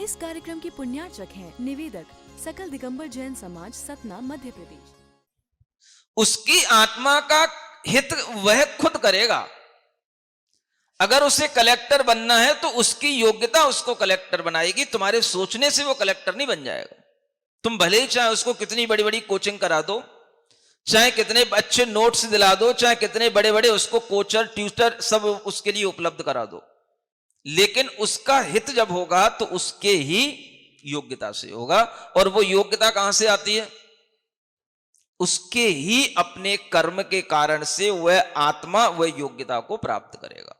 इस कार्यक्रम के पुण्यार्चक हैं निवेदक सकल दिगंबर जैन समाज, सतना, मध्य प्रदेश। उसकी आत्मा का हित वह खुद करेगा। अगर उसे कलेक्टर बनना है तो उसकी योग्यता उसको कलेक्टर बनाएगी। तुम्हारे सोचने से वो कलेक्टर नहीं बन जाएगा। तुम भले ही चाहे उसको कितनी बड़ी बड़ी कोचिंग करा दो, चाहे कितने अच्छे नोट्स दिला दो, चाहे कितने बड़े बड़े उसको कोचर ट्यूटर सब उसके लिए उपलब्ध करा दो, लेकिन उसका हित जब होगा तो उसके ही योग्यता से होगा। और वो योग्यता कहां से आती है? उसके ही अपने कर्म के कारण से वह आत्मा वह योग्यता को प्राप्त करेगा।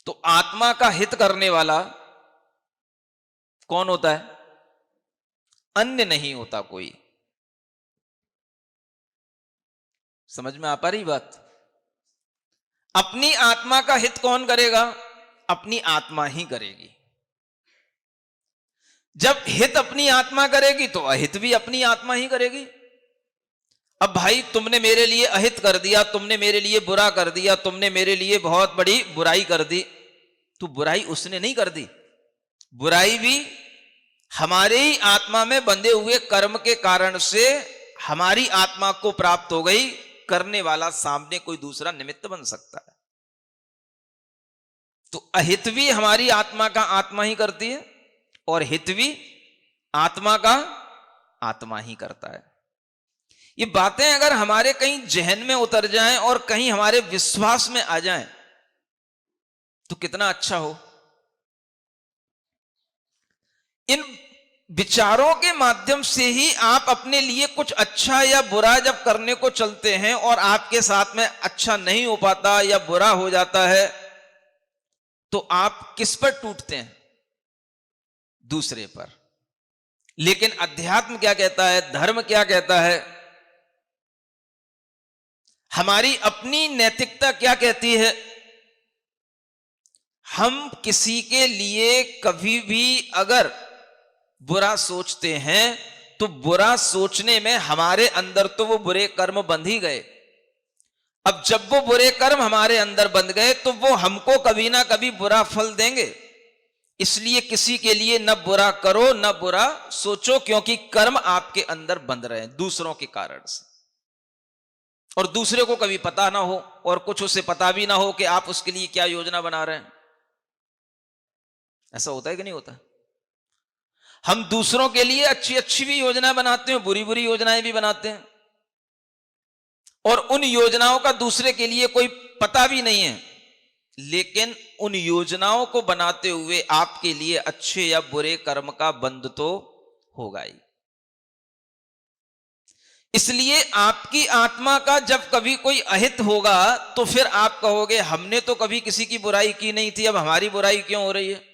तो आत्मा का हित करने वाला कौन होता है? अन्य नहीं होता कोई। समझ में आ पा रही बात? अपनी आत्मा का हित कौन करेगा? अपनी आत्मा ही करेगी। जब हित अपनी आत्मा करेगी तो अहित भी अपनी आत्मा ही करेगी। अब भाई तुमने मेरे लिए अहित कर दिया, तुमने मेरे लिए बुरा कर दिया, तुमने मेरे लिए बहुत बड़ी बुराई कर दी, तो बुराई उसने नहीं कर दी, बुराई भी हमारे ही आत्मा में बंधे हुए कर्म के कारण से हमारी आत्मा को प्राप्त हो गई। करने वाला सामने कोई दूसरा निमित्त बन सकता है। तो अहित भी हमारी आत्मा का आत्मा ही करती है और हित भी आत्मा का आत्मा ही करता है। ये बातें अगर हमारे कहीं जहन में उतर जाएं और कहीं हमारे विश्वास में आ जाएं तो कितना अच्छा हो। इन विचारों के माध्यम से ही आप अपने लिए कुछ अच्छा या बुरा जब करने को चलते हैं और आपके साथ में अच्छा नहीं हो पाता या बुरा हो जाता है, तो आप किस पर टूटते हैं? दूसरे पर। लेकिन अध्यात्म क्या कहता है, धर्म क्या कहता है, हमारी अपनी नैतिकता क्या कहती है? हम किसी के लिए कभी भी अगर बुरा सोचते हैं तो बुरा सोचने में हमारे अंदर तो वो बुरे कर्म बंध ही गए। अब जब वो बुरे कर्म हमारे अंदर बंध गए तो वो हमको कभी ना कभी बुरा फल देंगे। इसलिए किसी के लिए न बुरा करो न बुरा सोचो, क्योंकि कर्म आपके अंदर बंध रहे हैं दूसरों के कारण से। और दूसरे को कभी पता ना हो और कुछ उसे पता भी ना हो कि आप उसके लिए क्या योजना बना रहे हैं। ऐसा होता है कि नहीं होता? हम दूसरों के लिए अच्छी अच्छी भी योजना बनाते हैं, बुरी बुरी योजनाएं भी बनाते हैं, और उन योजनाओं का दूसरे के लिए कोई पता भी नहीं है, लेकिन उन योजनाओं को बनाते हुए आपके लिए अच्छे या बुरे कर्म का बंध तो होगा ही। इसलिए आपकी आत्मा का जब कभी कोई अहित होगा तो फिर आप कहोगे हमने तो कभी किसी की बुराई की नहीं थी, अब हमारी बुराई क्यों हो रही है?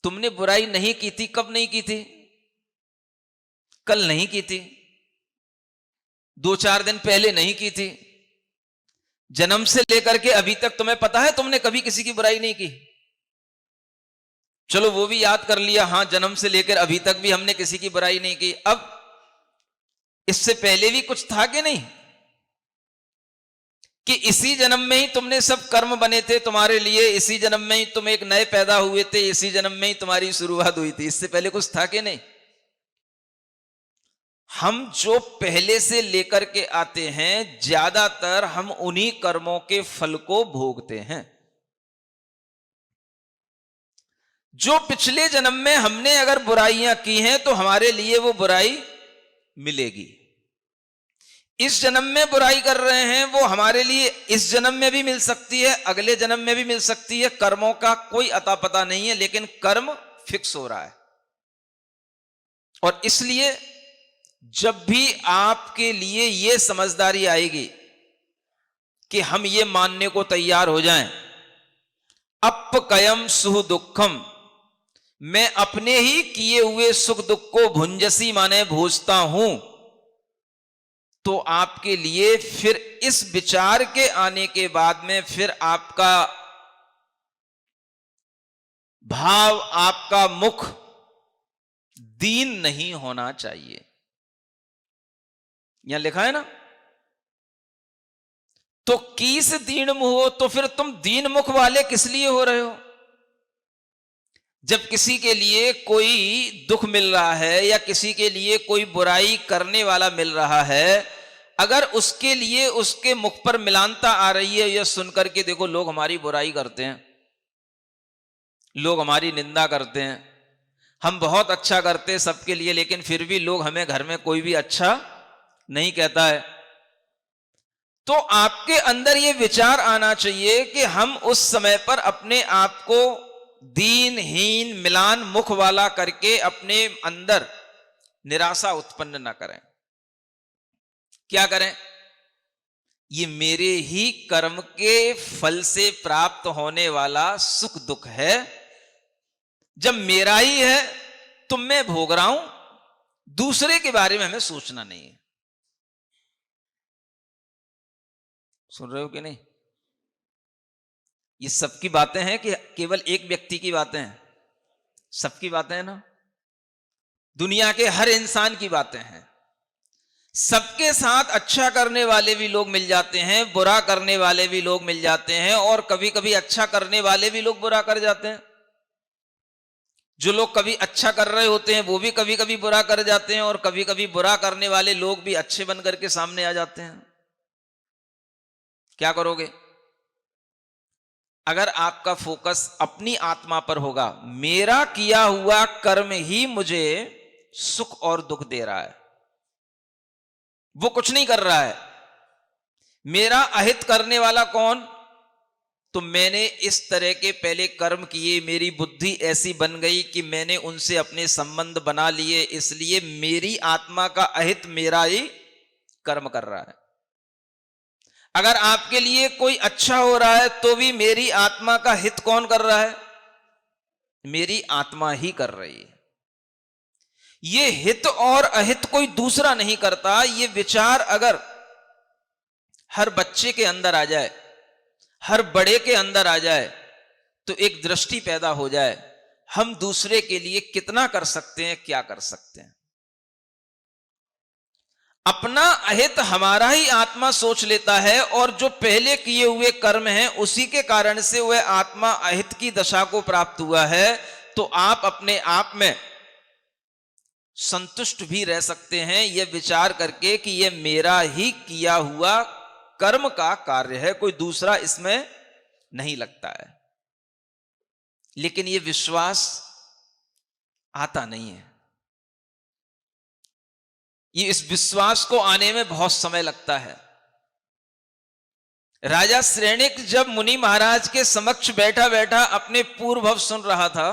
तुमने बुराई नहीं की थी, कब नहीं की थी? कल नहीं की थी, 2-4 दिन पहले नहीं की थी। जन्म से लेकर के अभी तक तुम्हें पता है तुमने कभी किसी की बुराई नहीं की? चलो वो भी याद कर लिया, हां जन्म से लेकर अभी तक भी हमने किसी की बुराई नहीं की। अब इससे पहले भी कुछ था कि नहीं, कि इसी जन्म में ही तुमने सब कर्म बने थे तुम्हारे लिए, इसी जन्म में ही तुम एक नए पैदा हुए थे, इसी जन्म में ही तुम्हारी शुरुआत हुई थी। इससे पहले कुछ था कि नहीं? हम जो पहले से लेकर के आते हैं ज्यादातर हम उन्हीं कर्मों के फल को भोगते हैं। जो पिछले जन्म में हमने अगर बुराइयां की हैं तो हमारे लिए वो बुराई मिलेगी। इस जन्म में बुराई कर रहे हैं वो हमारे लिए इस जन्म में भी मिल सकती है, अगले जन्म में भी मिल सकती है। कर्मों का कोई अता पता नहीं है, लेकिन कर्म फिक्स हो रहा है। और इसलिए जब भी आपके लिए यह समझदारी आएगी कि हम ये मानने को तैयार हो जाएं, अपकयम सुह दुखम, मैं अपने ही किए हुए सुख दुख को भुंजसी माने भोजता हूं, तो आपके लिए फिर इस विचार के आने के बाद में फिर आपका भाव, आपका मुख दीन नहीं होना चाहिए। यहां लिखा है ना, तो कीस दीन मुह हो, तो फिर तुम दीन मुख वाले किस लिए हो रहे हो? जब किसी के लिए कोई दुख मिल रहा है या किसी के लिए कोई बुराई करने वाला मिल रहा है, अगर उसके लिए उसके मुख पर मिलानता आ रही है, यह सुनकर के देखो लोग हमारी बुराई करते हैं, लोग हमारी निंदा करते हैं, हम बहुत अच्छा करते हैं सबके लिए, लेकिन फिर भी लोग हमें घर में कोई भी अच्छा नहीं कहता है, तो आपके अंदर यह विचार आना चाहिए कि हम उस समय पर अपने आप को दीनहीन मिलान मुख वाला करके अपने अंदर निराशा उत्पन्न ना करें। क्या करें? ये मेरे ही कर्म के फल से प्राप्त होने वाला सुख दुख है, जब मेरा ही है तो मैं भोग रहा हूं, दूसरे के बारे में हमें सोचना नहीं है। सुन रहे हो कि नहीं? ये सबकी बातें हैं कि केवल एक व्यक्ति की बातें हैं? सबकी बातें हैं ना, दुनिया के हर इंसान की बातें हैं। सबके साथ अच्छा करने वाले भी लोग मिल जाते हैं, बुरा करने वाले भी लोग मिल जाते हैं, और कभी कभी अच्छा करने वाले भी लोग बुरा कर जाते हैं। जो लोग कभी अच्छा कर रहे होते हैं वो भी कभी कभी बुरा कर जाते हैं, और कभी कभी बुरा करने वाले लोग भी अच्छे बन करके सामने आ जाते हैं। क्या करोगे? अगर आपका फोकस अपनी आत्मा पर होगा, मेरा किया हुआ कर्म ही मुझे सुख और दुख दे रहा है, वो कुछ नहीं कर रहा है, मेरा अहित करने वाला कौन? तो मैंने इस तरह के पहले कर्म किए, मेरी बुद्धि ऐसी बन गई कि मैंने उनसे अपने संबंध बना लिए, इसलिए मेरी आत्मा का अहित मेरा ही कर्म कर रहा है। अगर आपके लिए कोई अच्छा हो रहा है तो भी मेरी आत्मा का हित कौन कर रहा है? मेरी आत्मा ही कर रही है। ये हित और अहित कोई दूसरा नहीं करता। ये विचार अगर हर बच्चे के अंदर आ जाए, हर बड़े के अंदर आ जाए, तो एक दृष्टि पैदा हो जाए, हम दूसरे के लिए कितना कर सकते हैं, क्या कर सकते हैं। अपना अहित हमारा ही आत्मा सोच लेता है, और जो पहले किए हुए कर्म हैं उसी के कारण से वह आत्मा अहित की दशा को प्राप्त हुआ है। तो आप अपने आप में संतुष्ट भी रह सकते हैं, यह विचार करके कि यह मेरा ही किया हुआ कर्म का कार्य है, कोई दूसरा इसमें नहीं लगता है। लेकिन यह विश्वास आता नहीं है। ये इस विश्वास को आने में बहुत समय लगता है। राजा श्रेणिक जब मुनि महाराज के समक्ष बैठा बैठा अपने पूर्व भव सुन रहा था,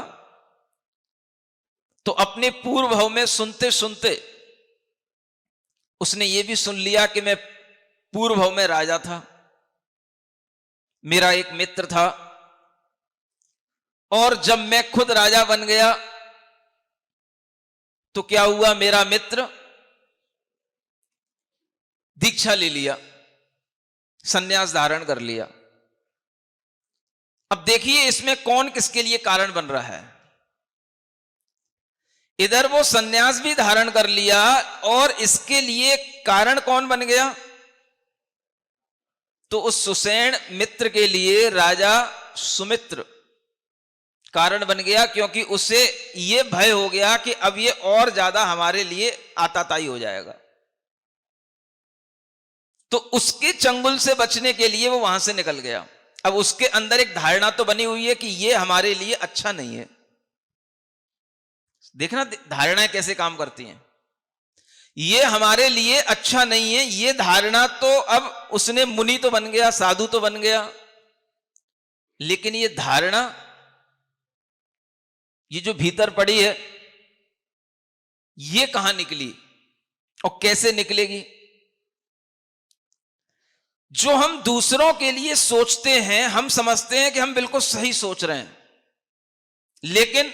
तो अपने पूर्व भव में सुनते सुनते उसने ये भी सुन लिया कि मैं पूर्व भव में राजा था, मेरा एक मित्र था, और जब मैं खुद राजा बन गया तो क्या हुआ, मेरा मित्र दीक्षा ले लिया, सन्यास धारण कर लिया। अब देखिए इसमें कौन किसके लिए कारण बन रहा है। इधर वो सन्यास भी धारण कर लिया, और इसके लिए कारण कौन बन गया? तो उस सुषेण मित्र के लिए राजा सुमित्र कारण बन गया, क्योंकि उसे यह भय हो गया कि अब ये और ज्यादा हमारे लिए आताताई हो जाएगा। तो उसके चंगुल से बचने के लिए वो वहां से निकल गया। अब उसके अंदर एक धारणा तो बनी हुई है कि ये हमारे लिए अच्छा नहीं है। देखना धारणाएं कैसे काम करती हैं। ये हमारे लिए अच्छा नहीं है, ये धारणा तो अब उसने मुनि तो बन गया, साधु तो बन गया, लेकिन ये धारणा ये जो भीतर पड़ी है ये कहां निकली और कैसे निकलेगी? जो हम दूसरों के लिए सोचते हैं, हम समझते हैं कि हम बिल्कुल सही सोच रहे हैं, लेकिन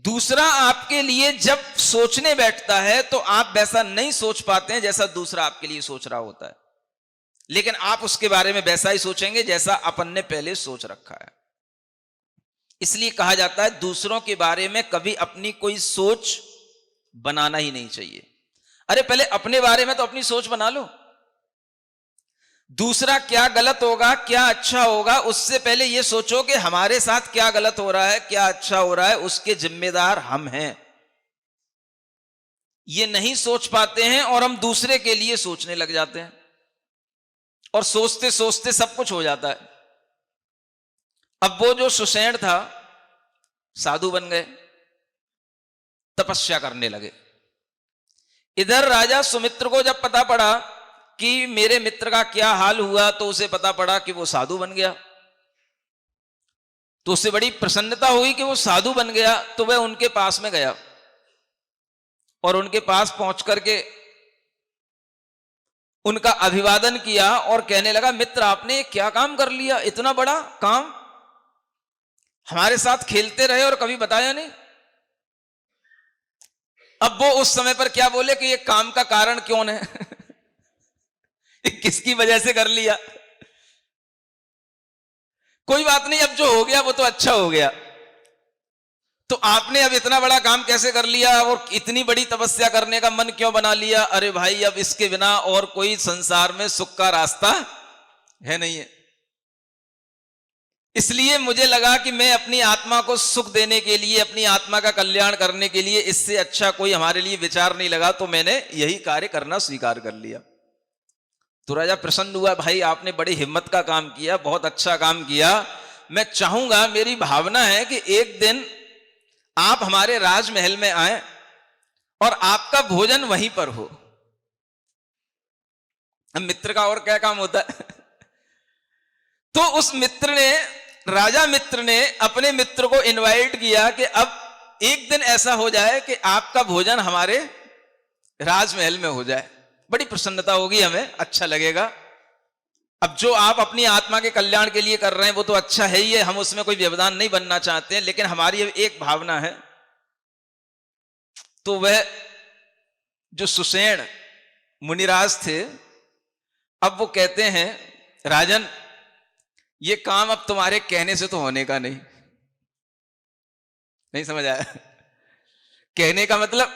दूसरा आपके लिए जब सोचने बैठता है तो आप वैसा नहीं सोच पाते हैं जैसा दूसरा आपके लिए सोच रहा होता है, लेकिन आप उसके बारे में वैसा ही सोचेंगे जैसा अपन ने पहले सोच रखा है। इसलिए कहा जाता है दूसरों के बारे में कभी अपनी कोई सोच बनाना ही नहीं चाहिए। अरे पहले अपने बारे में तो अपनी सोच बना लो। दूसरा क्या गलत होगा, क्या अच्छा होगा, उससे पहले यह सोचो कि हमारे साथ क्या गलत हो रहा है, क्या अच्छा हो रहा है, उसके जिम्मेदार हम हैं। ये नहीं सोच पाते हैं और हम दूसरे के लिए सोचने लग जाते हैं, और सोचते सोचते सब कुछ हो जाता है। अब वो जो सुषेण था, साधु बन गए, तपस्या करने लगे। इधर राजा सुमित्र को जब पता पड़ा कि मेरे मित्र का क्या हाल हुआ, तो उसे पता पड़ा कि वो साधु बन गया। तो उसे बड़ी प्रसन्नता हुई कि वो साधु बन गया। तो वह उनके पास में गया और उनके पास पहुंच करके उनका अभिवादन किया और कहने लगा, मित्र आपने क्या काम कर लिया, इतना बड़ा काम, हमारे साथ खेलते रहे और कभी बताया नहीं। अब वो उस समय पर क्या बोले कि ये काम का कारण कौन है किसकी वजह से कर लिया। कोई बात नहीं, अब जो हो गया वो तो अच्छा हो गया। तो आपने अब इतना बड़ा काम कैसे कर लिया और इतनी बड़ी तपस्या करने का मन क्यों बना लिया? अरे भाई, अब इसके बिना और कोई संसार में सुख का रास्ता है नहीं है, इसलिए मुझे लगा कि मैं अपनी आत्मा को सुख देने के लिए, अपनी आत्मा का कल्याण करने के लिए, इससे अच्छा कोई हमारे लिए विचार नहीं लगा, तो मैंने यही कार्य करना स्वीकार कर लिया। तो राजा प्रसन्न हुआ, भाई आपने बड़ी हिम्मत का काम किया, बहुत अच्छा काम किया। मैं चाहूंगा, मेरी भावना है कि एक दिन आप हमारे राजमहल में आए और आपका भोजन वहीं पर हो। मित्र का और क्या काम होता है तो उस मित्र ने, राजा मित्र ने अपने मित्र को इनवाइट किया कि अब एक दिन ऐसा हो जाए कि आपका भोजन हमारे राजमहल में हो जाए। बड़ी प्रसन्नता होगी, हमें अच्छा लगेगा। अब जो आप अपनी आत्मा के कल्याण के लिए कर रहे हैं वो तो अच्छा है ही है, हम उसमें कोई व्यवधान नहीं बनना चाहते हैं, लेकिन हमारी एक भावना है। तो वह जो सुषेण मुनिराज थे, अब वो कहते हैं, राजन ये काम अब तुम्हारे कहने से तो होने का नहीं। नहीं समझ आया? कहने का मतलब,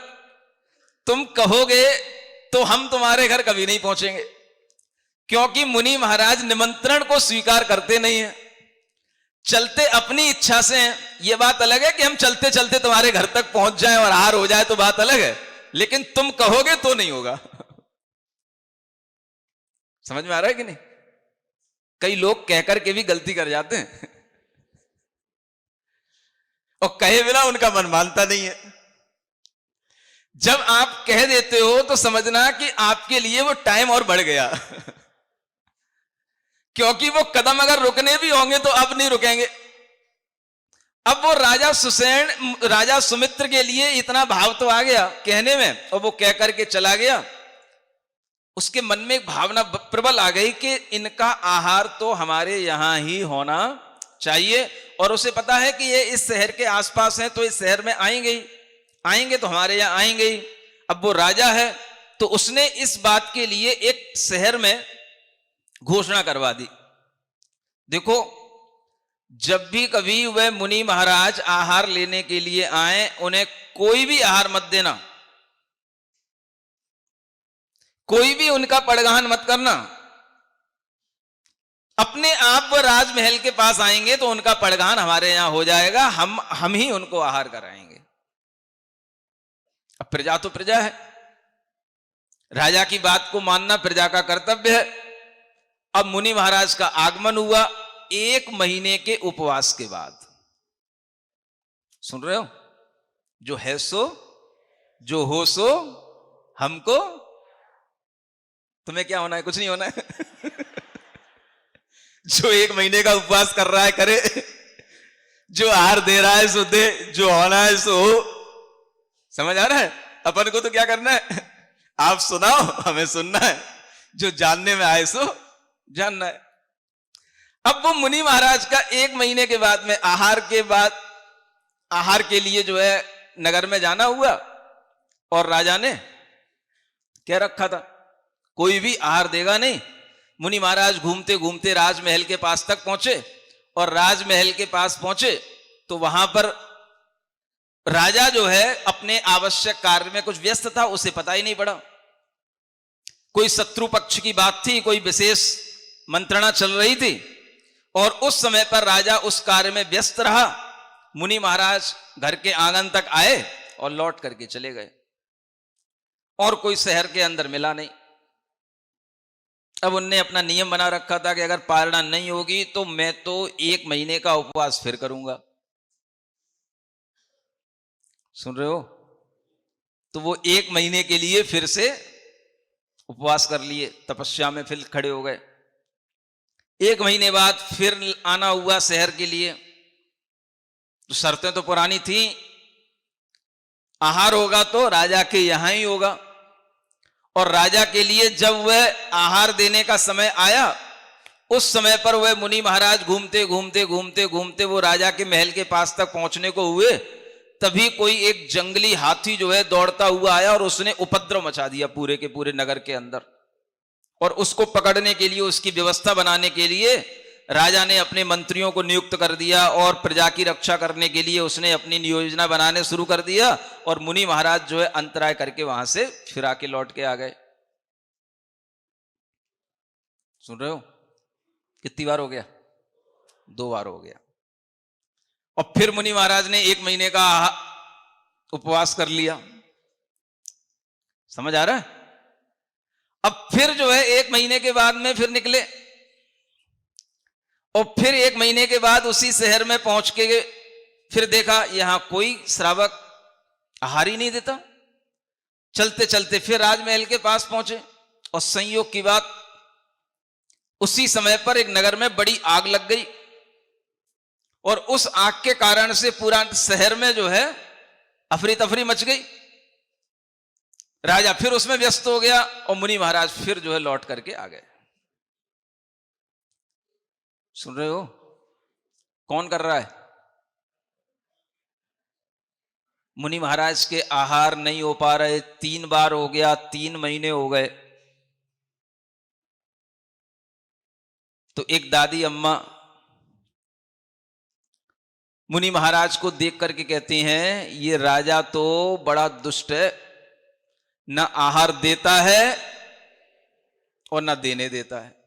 तुम कहोगे तो हम तुम्हारे घर कभी नहीं पहुंचेंगे, क्योंकि मुनि महाराज निमंत्रण को स्वीकार करते नहीं है, चलते अपनी इच्छा से हैं। यह बात अलग है कि हम चलते चलते तुम्हारे घर तक पहुंच जाएं और हार हो जाए तो बात अलग है, लेकिन तुम कहोगे तो नहीं होगा। समझ में आ रहा है कि नहीं? कई लोग कहकर के भी गलती कर जाते हैं और कहे बिना उनका मन मानता नहीं है। जब आप कह देते हो तो समझना कि आपके लिए वो टाइम और बढ़ गया क्योंकि वो कदम अगर रुकने भी होंगे तो अब नहीं रुकेंगे। अब वो राजा सुषेण, राजा सुमित्र के लिए इतना भाव तो आ गया कहने में, और वो कह करके चला गया। उसके मन में एक भावना प्रबल आ गई कि इनका आहार तो हमारे यहां ही होना चाहिए, और उसे पता है कि ये इस शहर के आसपास हैं तो इस शहर में आएंगे ही, आएंगे तो हमारे यहां आएंगे ही। अब वो राजा है तो उसने इस बात के लिए एक शहर में घोषणा करवा दी। देखो, जब भी कभी वह मुनि महाराज आहार लेने के लिए आए, उन्हें कोई भी आहार मत देना, कोई भी उनका पड़गान मत करना। अपने आप वो राजमहल के पास आएंगे तो उनका पड़गान हमारे यहां हो जाएगा, हम ही उनको आहार कराएंगे। अब प्रजा तो प्रजा है, राजा की बात को मानना प्रजा का कर्तव्य है। अब मुनि महाराज का आगमन हुआ 1 महीने के उपवास के बाद। सुन रहे हो? जो है सो, जो हो सो हमको, तुम्हें क्या होना है? कुछ नहीं होना है जो 1 महीने का उपवास कर रहा है करे, जो आहार दे रहा है सो दे, जो होना है सो हो। समझ आ रहा है? अपन को तो क्या करना है, आप सुनाओ, हमें सुनना है, जो जानने में आए सो जानना है। अब वो मुनि महाराज का 1 महीने के बाद में आहार के बाद, आहार के लिए जो है नगर में जाना हुआ, और राजा ने क्या रखा था, कोई भी आहार देगा नहीं। मुनि महाराज घूमते घूमते राजमहल के पास तक पहुंचे, और राजमहल के पास पहुंचे तो वहां पर राजा जो है अपने आवश्यक कार्य में कुछ व्यस्त था, उसे पता ही नहीं पड़ा। कोई शत्रु पक्ष की बात थी, कोई विशेष मंत्रणा चल रही थी और उस समय पर राजा उस कार्य में व्यस्त रहा। मुनि महाराज घर के आंगन तक आए और लौट करके चले गए और कोई शहर के अंदर मिला नहीं। अब उनने अपना नियम बना रखा था कि अगर पारणा नहीं होगी तो मैं तो 1 महीने का उपवास फिर करूंगा। सुन रहे हो? तो वो 1 महीने के लिए फिर से उपवास कर लिए, तपस्या में फिर खड़े हो गए। 1 महीने बाद फिर आना हुआ शहर के लिए। तो शर्तें तो पुरानी थी, आहार होगा तो राजा के यहां ही होगा। और राजा के लिए जब वह आहार देने का समय आया, उस समय पर वह मुनि महाराज घूमते घूमते घूमते घूमते वो राजा के महल के पास तक पहुंचने को हुए, तभी कोई एक जंगली हाथी जो है दौड़ता हुआ आया और उसने उपद्रव मचा दिया पूरे के पूरे नगर के अंदर। और उसको पकड़ने के लिए, उसकी व्यवस्था बनाने के लिए राजा ने अपने मंत्रियों को नियुक्त कर दिया और प्रजा की रक्षा करने के लिए उसने अपनी योजना बनाने शुरू कर दिया। और मुनि महाराज जो है अंतराय करके वहां से फिर आके लौट के आ गए। सुन रहे हो? कितनी बार हो गया? 2 बार हो गया। और फिर मुनि महाराज ने 1 महीने का उपवास कर लिया। समझ आ रहा है? अब फिर जो है 1 महीने के बाद में फिर निकले और फिर 1 महीने के बाद उसी शहर में पहुंच के फिर देखा यहां कोई श्रावक आहार ही नहीं देता। चलते चलते फिर राजमहल के पास पहुंचे और संयोग की बात, उसी समय पर एक नगर में बड़ी आग लग गई और उस आग के कारण से पूरा शहर में जो है अफरी तफरी मच गई। राजा फिर उसमें व्यस्त हो गया और मुनि महाराज फिर जो है लौट करके आ गए। सुन रहे हो? कौन कर रहा है? मुनि महाराज के आहार नहीं हो पा रहे, 3 बार हो गया, 3 महीने हो गए। तो एक दादी अम्मा मुनि महाराज को देख करके कहती हैं, ये राजा तो बड़ा दुष्ट है, ना आहार देता है और ना देने देता है।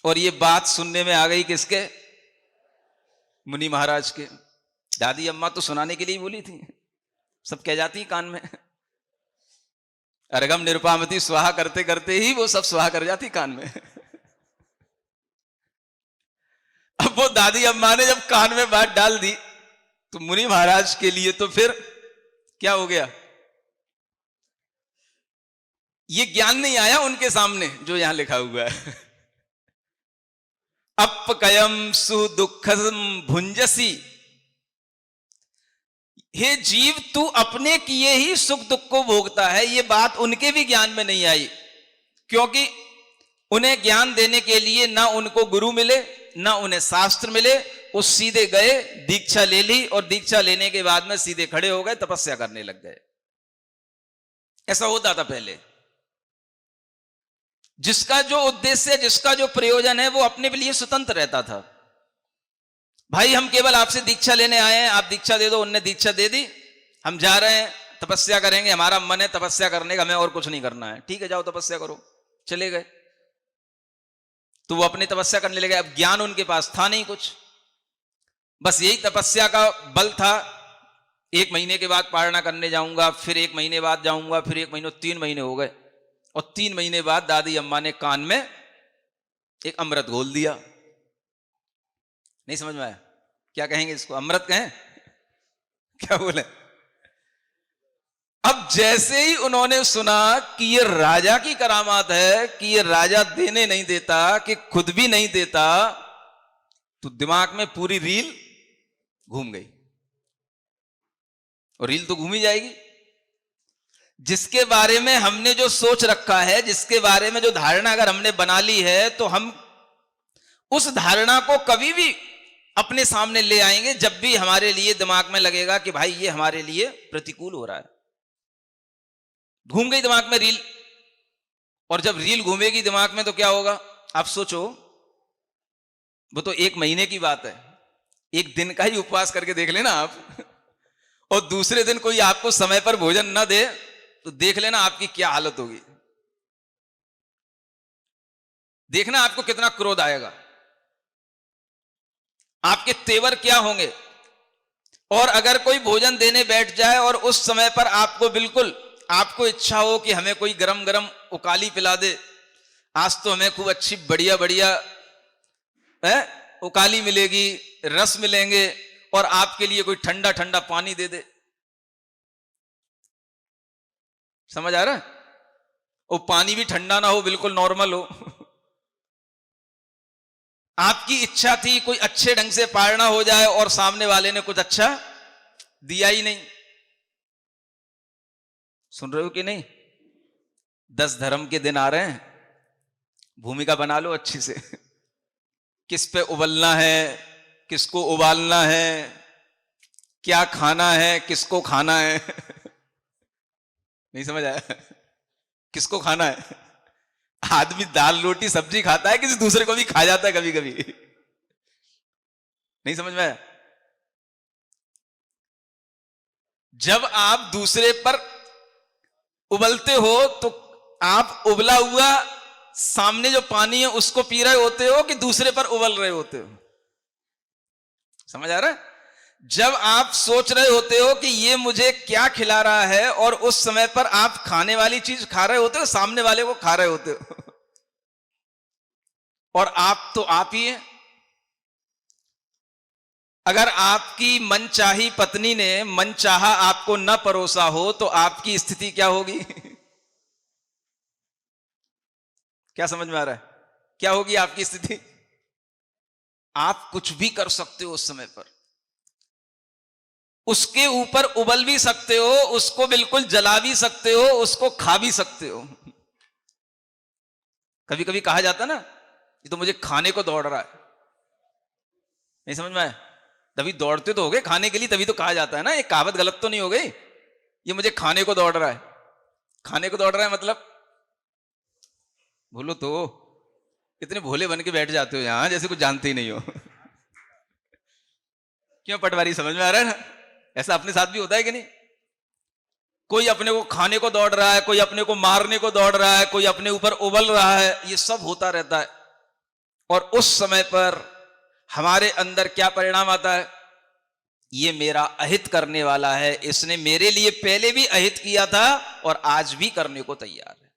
और ये बात सुनने में आ गई किसके? मुनि महाराज के। दादी अम्मा तो सुनाने के लिए बोली थी, सब कह जाती कान में। अर्घम निरुपामति स्वाहा करते करते ही वो सब स्वाहा कर जाती कान में। अब वो दादी अम्मा ने जब कान में बात डाल दी तो मुनि महाराज के लिए तो फिर क्या हो गया? ये ज्ञान नहीं आया उनके सामने जो यहां लिखा हुआ है। अपकयम सुदुखम भुंजसी। हे जीव, तू अपने किए ही सुख दुख को भोगता है। ये बात उनके भी ज्ञान में नहीं आई, क्योंकि उन्हें ज्ञान देने के लिए ना उनको गुरु मिले, ना उन्हें शास्त्र मिले। वो सीधे गए, दीक्षा ले ली और दीक्षा लेने के बाद में सीधे खड़े हो गए, तपस्या करने लग गए। ऐसा होता था पहले। जिसका जो उद्देश्य, जिसका जो प्रयोजन है, वो अपने लिए स्वतंत्र रहता था। भाई हम केवल आपसे दीक्षा लेने आए हैं, आप दीक्षा दे दो। उनने दीक्षा दे दी, हम जा रहे हैं, तपस्या करेंगे, हमारा मन है तपस्या करने का, हमें और कुछ नहीं करना है। ठीक है, जाओ तपस्या करो। चले गए तो वो अपनी तपस्या करने लगे। अब ज्ञान उनके पास था नहीं कुछ, बस यही तपस्या का बल था। 1 महीने के बाद पारणा करने जाऊंगा, फिर 1 महीने बाद जाऊंगा, फिर 1 महीने, 3 महीने हो गए। और 3 महीने बाद दादी अम्मा ने कान में एक अमृत घोल दिया। नहीं समझ में आया? क्या कहेंगे इसको? अमृत कहें? क्या बोले? अब जैसे ही उन्होंने सुना कि ये राजा की करामात है, कि ये राजा देने नहीं देता, कि खुद भी नहीं देता, तो दिमाग में पूरी रील घूम गई। और रील तो घूम ही जाएगी। जिसके बारे में हमने जो सोच रखा है, जिसके बारे में जो धारणा अगर हमने बना ली है, तो हम उस धारणा को कभी भी अपने सामने ले आएंगे जब भी हमारे लिए दिमाग में लगेगा कि भाई ये हमारे लिए प्रतिकूल हो रहा है। घूम गई दिमाग में रील, और जब रील घूमेगी दिमाग में तो क्या होगा आप सोचो। वो तो 1 महीने की बात है, 1 दिन का ही उपवास करके देख लेना आप। और दूसरे दिन कोई आपको समय पर भोजन ना दे तो देख लेना आपकी क्या हालत होगी। देखना आपको कितना क्रोध आएगा, आपके तेवर क्या होंगे। और अगर कोई भोजन देने बैठ जाए और उस समय पर आपको इच्छा हो कि हमें कोई गरम गरम उकाली पिला दे, आज तो हमें खूब अच्छी बढ़िया बढ़िया है उकाली मिलेगी, रस मिलेंगे, और आपके लिए कोई ठंडा ठंडा पानी दे दे, समझ आ रहा है? वो पानी भी ठंडा ना हो, बिल्कुल नॉर्मल हो। आपकी इच्छा थी कोई अच्छे ढंग से पालना हो जाए और सामने वाले ने कुछ अच्छा दिया ही नहीं। सुन रहे हो कि नहीं? 10 धर्म के दिन आ रहे हैं, भूमिका बना लो अच्छी से। किस पे उबलना है, किसको उबालना है, क्या खाना है, किसको खाना है। नहीं समझ आया? किसको खाना है? आदमी दाल रोटी सब्जी खाता है, किसी दूसरे को भी खा जाता है कभी कभी। नहीं समझ में आया? जब आप दूसरे पर उबलते हो तो आप उबला हुआ सामने जो पानी है उसको पी रहे होते हो कि दूसरे पर उबल रहे होते हो? समझ आ रहा है? जब आप सोच रहे होते हो कि ये मुझे क्या खिला रहा है, और उस समय पर आप खाने वाली चीज खा रहे होते हो, सामने वाले को खा रहे होते हो। और आप तो आप ही हैं। अगर आपकी मनचाही पत्नी ने मनचाहा आपको न परोसा हो तो आपकी स्थिति क्या होगी? क्या समझ में आ रहा है? क्या होगी आपकी स्थिति? आप कुछ भी कर सकते हो उस समय पर, उसके ऊपर उबल भी सकते हो, उसको बिल्कुल जला भी सकते हो, उसको खा भी सकते हो। कभी कभी कहा जाता ना, ये तो मुझे खाने को दौड़ रहा है। नहीं समझ में आया? तभी दौड़ते तो हो गए खाने के लिए, तभी तो कहा जाता है ना। ये कहावत गलत तो नहीं हो गई? ये मुझे खाने को दौड़ रहा है, खाने को दौड़ रहा है मतलब बोलो तो। इतने भोले बन के बैठ जाते हो यहां जैसे कुछ जानते ही नहीं हो। क्यों पटवारी, समझ में आ रहा है ना? ऐसा अपने साथ भी होता है कि नहीं? कोई अपने को खाने को दौड़ रहा है, कोई अपने को मारने को दौड़ रहा है, कोई अपने ऊपर उबल रहा है, ये सब होता रहता है। और उस समय पर हमारे अंदर क्या परिणाम आता है? ये मेरा अहित करने वाला है, इसने मेरे लिए पहले भी अहित किया था और आज भी करने को तैयार है।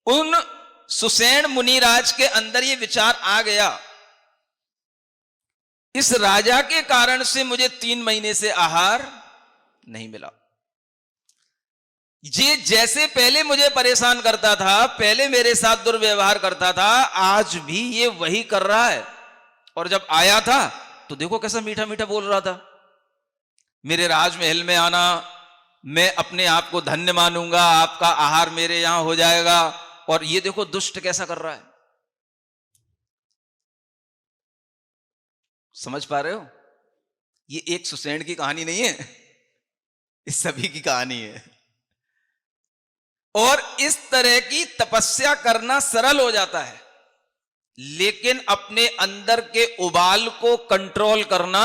उन सुसैन मुनिराज के अंदर ये विचार आ गया, इस राजा के कारण से मुझे 3 महीने से आहार नहीं मिला। ये जैसे पहले मुझे परेशान करता था, पहले मेरे साथ दुर्व्यवहार करता था, आज भी ये वही कर रहा है। और जब आया था तो देखो कैसा मीठा मीठा बोल रहा था, मेरे राजमहल में आना, मैं अपने आप को धन्य मानूंगा, आपका आहार मेरे यहां हो जाएगा। और ये देखो दुष्ट कैसा कर रहा है। समझ पा रहे हो? ये एक सुसैन की कहानी नहीं है, इस सभी की कहानी है। और इस तरह की तपस्या करना सरल हो जाता है, लेकिन अपने अंदर के उबाल को कंट्रोल करना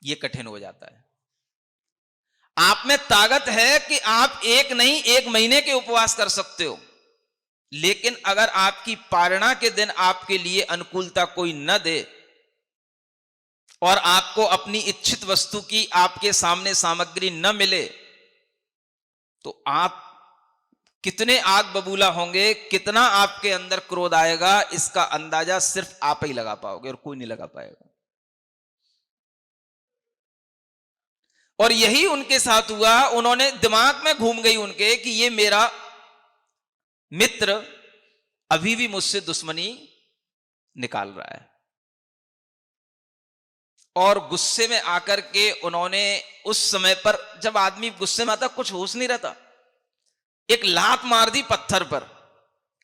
यह कठिन हो जाता है। आप में ताकत है कि आप एक नहीं 1 महीने के उपवास कर सकते हो, लेकिन अगर आपकी पारणा के दिन आपके लिए अनुकूलता कोई न दे और आपको अपनी इच्छित वस्तु की आपके सामने सामग्री न मिले, तो आप कितने आग बबूला होंगे, कितना आपके अंदर क्रोध आएगा, इसका अंदाजा सिर्फ आप ही लगा पाओगे और कोई नहीं लगा पाएगा। और यही उनके साथ हुआ। उन्होंने दिमाग में घूम गई उनके कि ये मेरा मित्र अभी भी मुझसे दुश्मनी निकाल रहा है। और गुस्से में आकर के उन्होंने उस समय पर, जब आदमी गुस्से में आता कुछ होश नहीं रहता, एक लात मार दी पत्थर पर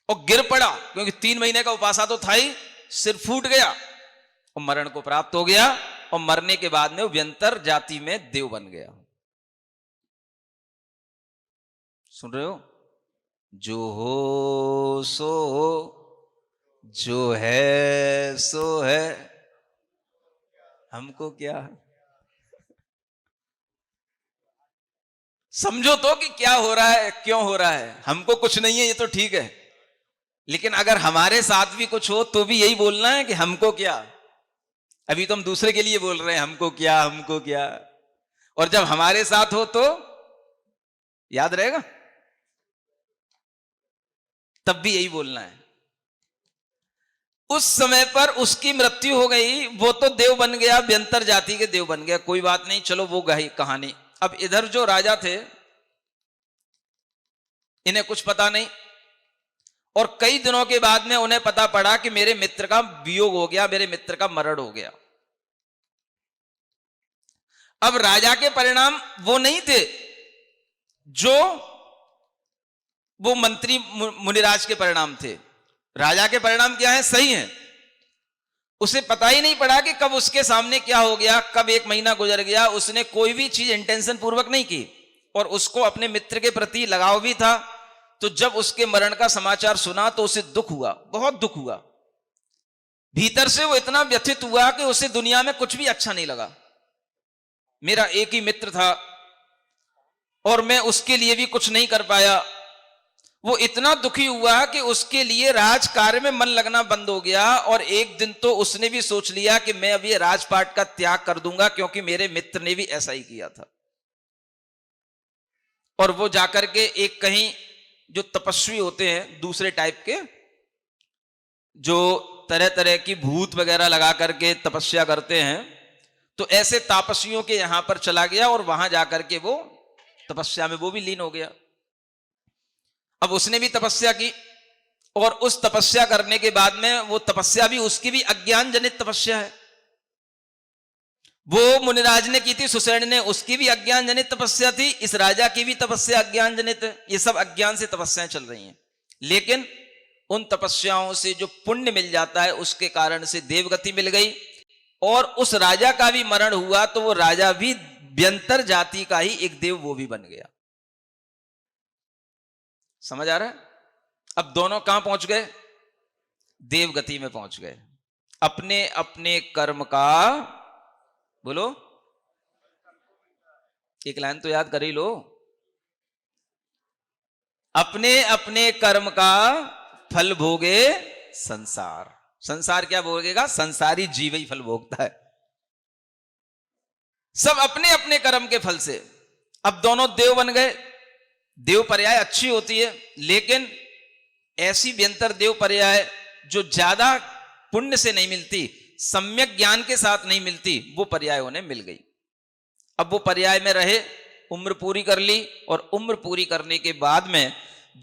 और गिर पड़ा, क्योंकि 3 महीने का उपासा तो था ही, सिर फूट गया और मरण को प्राप्त हो गया। और मरने के बाद में वो व्यंतर जाति में देव बन गया। सुन रहे हो? जो हो सो हो, जो है सो है, हमको क्या। समझो तो कि क्या हो रहा है, क्यों हो रहा है। हमको कुछ नहीं है, ये तो ठीक है, लेकिन अगर हमारे साथ भी कुछ हो तो भी यही बोलना है कि हमको क्या। अभी तो हम दूसरे के लिए बोल रहे हैं हमको क्या, हमको क्या, और जब हमारे साथ हो तो याद रहेगा, तब भी यही बोलना है। उस समय पर उसकी मृत्यु हो गई, वो तो देव बन गया, व्यंतर जाति के देव बन गया, कोई बात नहीं, चलो वो गई कहानी। अब इधर जो राजा थे इन्हें कुछ पता नहीं, और कई दिनों के बाद में उन्हें पता पड़ा कि मेरे मित्र का वियोग हो गया, मेरे मित्र का मरण हो गया। अब राजा के परिणाम वो नहीं थे जो वो मंत्री मुनिराज के परिणाम थे। राजा के परिणाम क्या है, सही है, उसे पता ही नहीं पड़ा कि कब उसके सामने क्या हो गया, कब एक महीना गुजर गया, उसने कोई भी चीज इंटेंशन पूर्वक नहीं की, और उसको अपने मित्र के प्रति लगाव भी था। तो जब उसके मरण का समाचार सुना तो उसे दुख हुआ, बहुत दुख हुआ, भीतर से वो इतना व्यथित हुआ कि उसे दुनिया में कुछ भी अच्छा नहीं लगा। मेरा एक ही मित्र था और मैं उसके लिए भी कुछ नहीं कर पाया। वो इतना दुखी हुआ कि उसके लिए राज कार्य में मन लगना बंद हो गया, और एक दिन तो उसने भी सोच लिया कि मैं अब ये राजपाट का त्याग कर दूंगा, क्योंकि मेरे मित्र ने भी ऐसा ही किया था। और वो जाकर के एक कहीं जो तपस्वी होते हैं दूसरे टाइप के, जो तरह तरह की भूत वगैरह लगा करके तपस्या करते हैं, तो ऐसे तापस्वियों के यहां पर चला गया और वहां जाकर के वो तपस्या में वो भी लीन हो गया। अब उसने भी तपस्या की, और उस तपस्या करने के बाद में वो तपस्या भी उसकी भी अज्ञान जनित तपस्या है। वो मुनिराज ने की थी, सुसैन ने, उसकी भी अज्ञान जनित तपस्या थी, इस राजा की भी तपस्या अज्ञान जनित है। ये सब अज्ञान से तपस्याएं चल रही हैं। लेकिन उन तपस्याओं से जो पुण्य मिल जाता है उसके कारण से देवगति मिल गई, और उस राजा का भी मरण हुआ तो वो राजा भी व्यंतर जाति का ही एक देव वो भी बन गया। समझ आ रहा है? अब दोनों कहां पहुंच गए, देवगति में पहुंच गए। अपने अपने कर्म का, बोलो एक लाइन तो याद कर ही लो, अपने अपने कर्म का फल भोगे संसार। संसार क्या भोगेगा, संसारी जीव ही फल भोगता है, सब अपने अपने कर्म के फल से। अब दोनों देव बन गए। देव पर्याय अच्छी होती है, लेकिन ऐसी व्यंतर देव पर्याय जो ज्यादा पुण्य से नहीं मिलती, सम्यक ज्ञान के साथ नहीं मिलती, वो पर्याय उन्हें मिल गई। अब वो पर्याय में रहे, उम्र पूरी कर ली, और उम्र पूरी करने के बाद में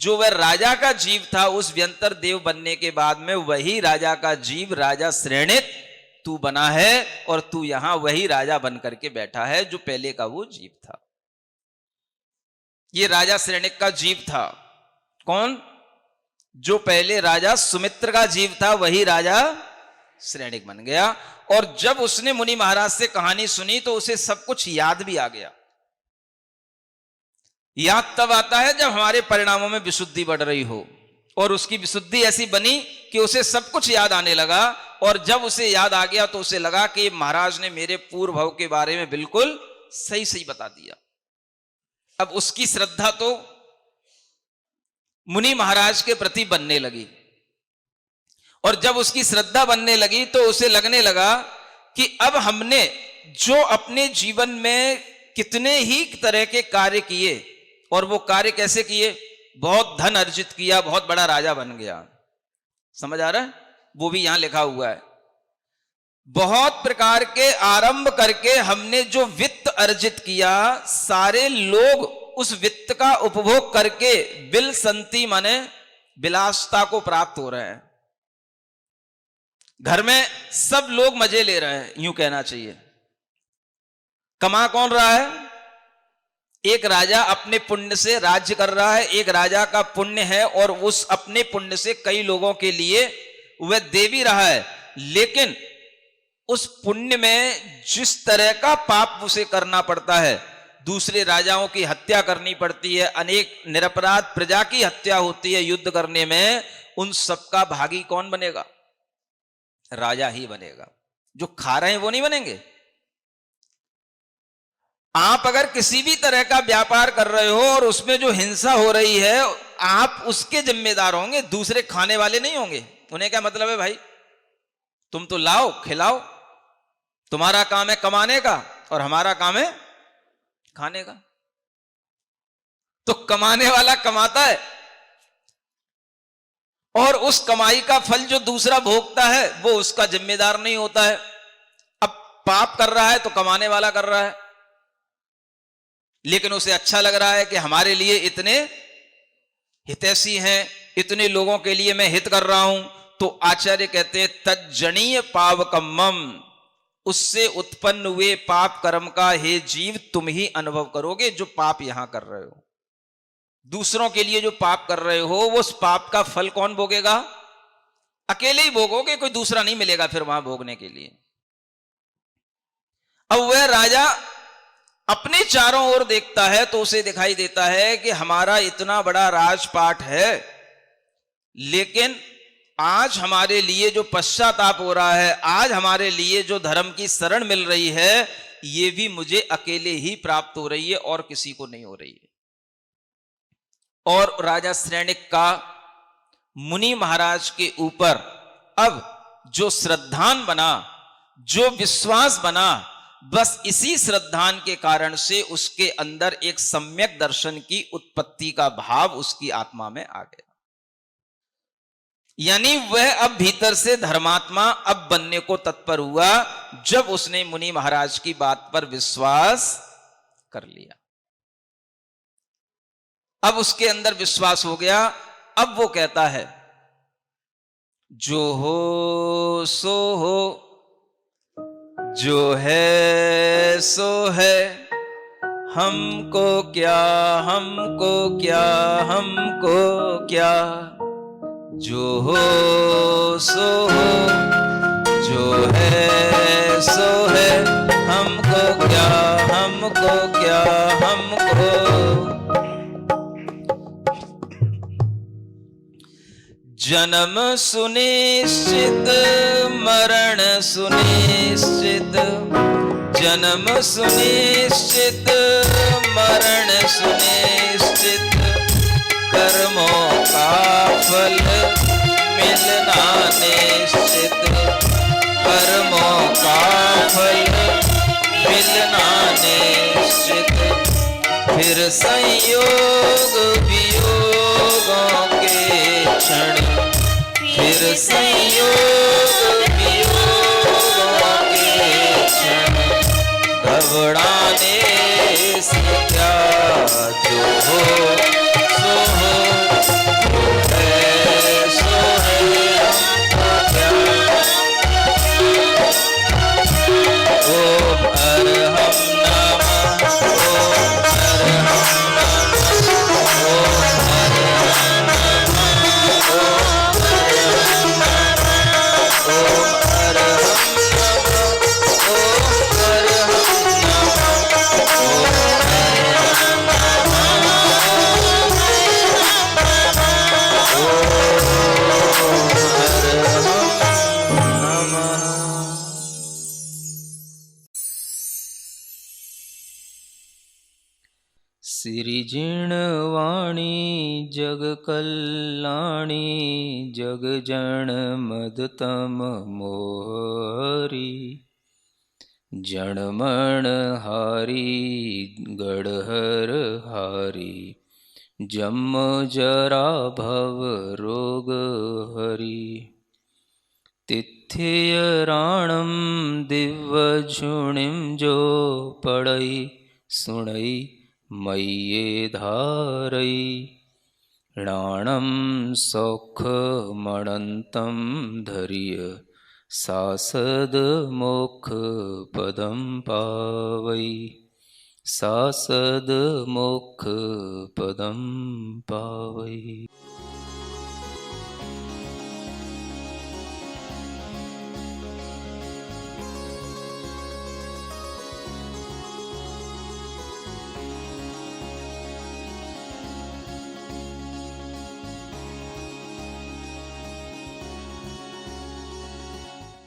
जो वह राजा का जीव था, उस व्यंतर देव बनने के बाद में वही राजा का जीव राजा श्रेणित तू बना है, और तू यहां वही राजा बन करके बैठा है जो पहले का वो जीव था। ये राजा श्रेणिक का जीव था। कौन? जो पहले राजा सुमित्र का जीव था वही राजा श्रेणिक बन गया। और जब उसने मुनि महाराज से कहानी सुनी तो उसे सब कुछ याद भी आ गया। याद तब आता है जब हमारे परिणामों में विशुद्धि बढ़ रही हो, और उसकी विशुद्धि ऐसी बनी कि उसे सब कुछ याद आने लगा। और जब उसे याद आ गया तो उसे लगा कि महाराज ने मेरे पूर्व भव के बारे में बिल्कुल सही सही बता दिया। अब उसकी श्रद्धा तो मुनि महाराज के प्रति बनने लगी, और जब उसकी श्रद्धा बनने लगी तो उसे लगने लगा कि अब हमने जो अपने जीवन में कितने ही तरह के कार्य किए, और वो कार्य कैसे किए, बहुत धन अर्जित किया, बहुत बड़ा राजा बन गया। समझ आ रहा है? वो भी यहां लिखा हुआ है। बहुत प्रकार के आरंभ करके हमने जो वित्त अर्जित किया, सारे लोग उस वित्त का उपभोग करके विलसंति माने विलासता को प्राप्त हो रहे हैं। घर में सब लोग मजे ले रहे हैं, यूं कहना चाहिए। कमा कौन रहा है? एक राजा अपने पुण्य से राज्य कर रहा है, एक राजा का पुण्य है, और उस अपने पुण्य से कई लोगों के लिए वह दे भी रहा है। लेकिन उस पुण्य में जिस तरह का पाप उसे करना पड़ता है, दूसरे राजाओं की हत्या करनी पड़ती है, अनेक निरपराध प्रजा की हत्या होती है युद्ध करने में, उन सबका भागी कौन बनेगा? राजा ही बनेगा। जो खा रहे हैं वो नहीं बनेंगे। आप अगर किसी भी तरह का व्यापार कर रहे हो और उसमें जो हिंसा हो रही है, आप उसके जिम्मेदार होंगे, दूसरे खाने वाले नहीं होंगे। उन्हें क्या मतलब है भाई, तुम तो लाओ खिलाओ, तुम्हारा काम है कमाने का और हमारा काम है खाने का। तो कमाने वाला कमाता है और उस कमाई का फल जो दूसरा भोगता है वो उसका जिम्मेदार नहीं होता है। अब पाप कर रहा है तो कमाने वाला कर रहा है, लेकिन उसे अच्छा लग रहा है कि हमारे लिए इतने हितैषी हैं, इतने लोगों के लिए मैं हित कर रहा हूं। तो आचार्य कहते हैं तज्जनीय पावकम्मम, उससे उत्पन्न हुए पाप कर्म का हे जीव तुम ही अनुभव करोगे। जो पाप यहां कर रहे हो, दूसरों के लिए जो पाप कर रहे हो, वो उस पाप का फल कौन भोगेगा? अकेले ही भोगोगे, कोई दूसरा नहीं मिलेगा फिर वहां भोगने के लिए। अब वह राजा अपने चारों ओर देखता है तो उसे दिखाई देता है कि हमारा इतना बड़ा राजपाट है, लेकिन आज हमारे लिए जो पश्चाताप हो रहा है, आज हमारे लिए जो धर्म की शरण मिल रही है, ये भी मुझे अकेले ही प्राप्त हो रही है और किसी को नहीं हो रही है। और राजा श्रेणिक का मुनि महाराज के ऊपर अब जो श्रद्धान बना, जो विश्वास बना, बस इसी श्रद्धान के कारण से उसके अंदर एक सम्यक दर्शन की उत्पत्ति का भाव उसकी आत्मा में आ गया। यानी वह अब भीतर से धर्मात्मा अब बनने को तत्पर हुआ, जब उसने मुनि महाराज की बात पर विश्वास कर लिया। अब उसके अंदर विश्वास हो गया। अब वो कहता है जो हो सो हो, जो है सो है, हमको क्या, हमको क्या, हमको क्या। जो हो सो हो, जो है सो है, हमको क्या, हमको क्या, हमको। जन्म सुनिश्चित मरण सुनिश्चित, जन्म सुनिश्चित मरण सुनिश्चित, कर्मों का फल मिलना निश्चित, कर्मों का फल मिलना निश्चित। फिर संयोग वियोगों के क्षण, फिर संयोग वियोगों के क्षण, घबराने से क्या। जो हो सो हो, जो है सो है, हमको क्या। ओम अरहम नमः, ओम अरहम नमः, ओम अरहम नमः, ओम अरहम नमः, ओम अरहम नमः, ओम अरहम नमः, ओम श्रीजिणवाणी जग कल्याणी, जग जन मदतम मोहरी। जणमण हारी गढ़हर हारी, जम जरा भव रोग हरी। तिथ्य राणम दिव्य झुणिम जो पड़ई, सुणई मय्ये धारई। राणम सौख मणंतम धर्य, सासद मोक्ष पदम पावई, सासद मोक्ष पदम पावई।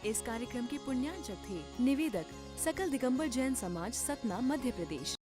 इस कार्यक्रम के पुण्यार्चक थे निवेदक सकल दिगंबर जैन समाज, सतना, मध्य प्रदेश।